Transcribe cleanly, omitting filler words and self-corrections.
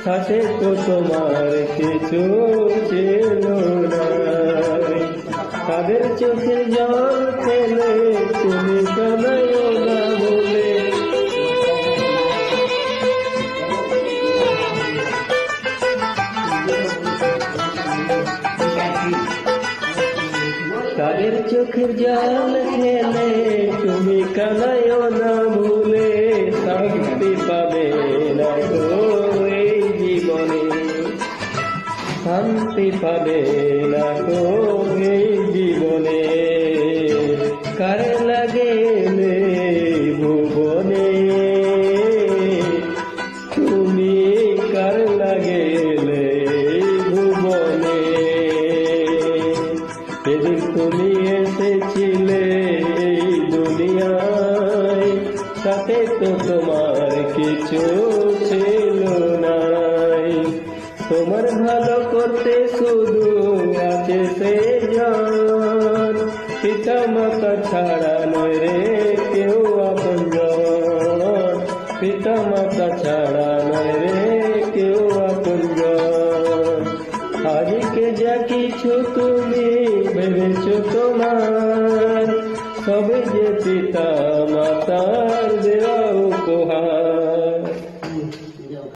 সাথে তো তোমার কিছু ছিল না। তাদের চোখে জল ফেলে তুমি কাঁদাইও না বলে, তাদের চোখের জল ফেলে তুমি কাঁদাইও না ভুলে, শান্তি পাবে না তো এই জীবনে, শান্তি পাবে না তো এই জীবনে। কারে লাগে ভুবনে তুমি, কার লাগে ভুবনে। সেদিন তুমি এসেছিলে এই দুনিয়ায়, সাথে তো তোমার কিছু ছিল নাই। তোমার ভালো করতে শুধু আছে সে জান, পিতা মাতা ছাড়া নয় রে কেউ আপনজন, পিতা মাতা ছাড়া নয় রে কেউ আপনজন। আজকে যা কিছু তুমি ভেবেছো তোমার, সবে যে পিতা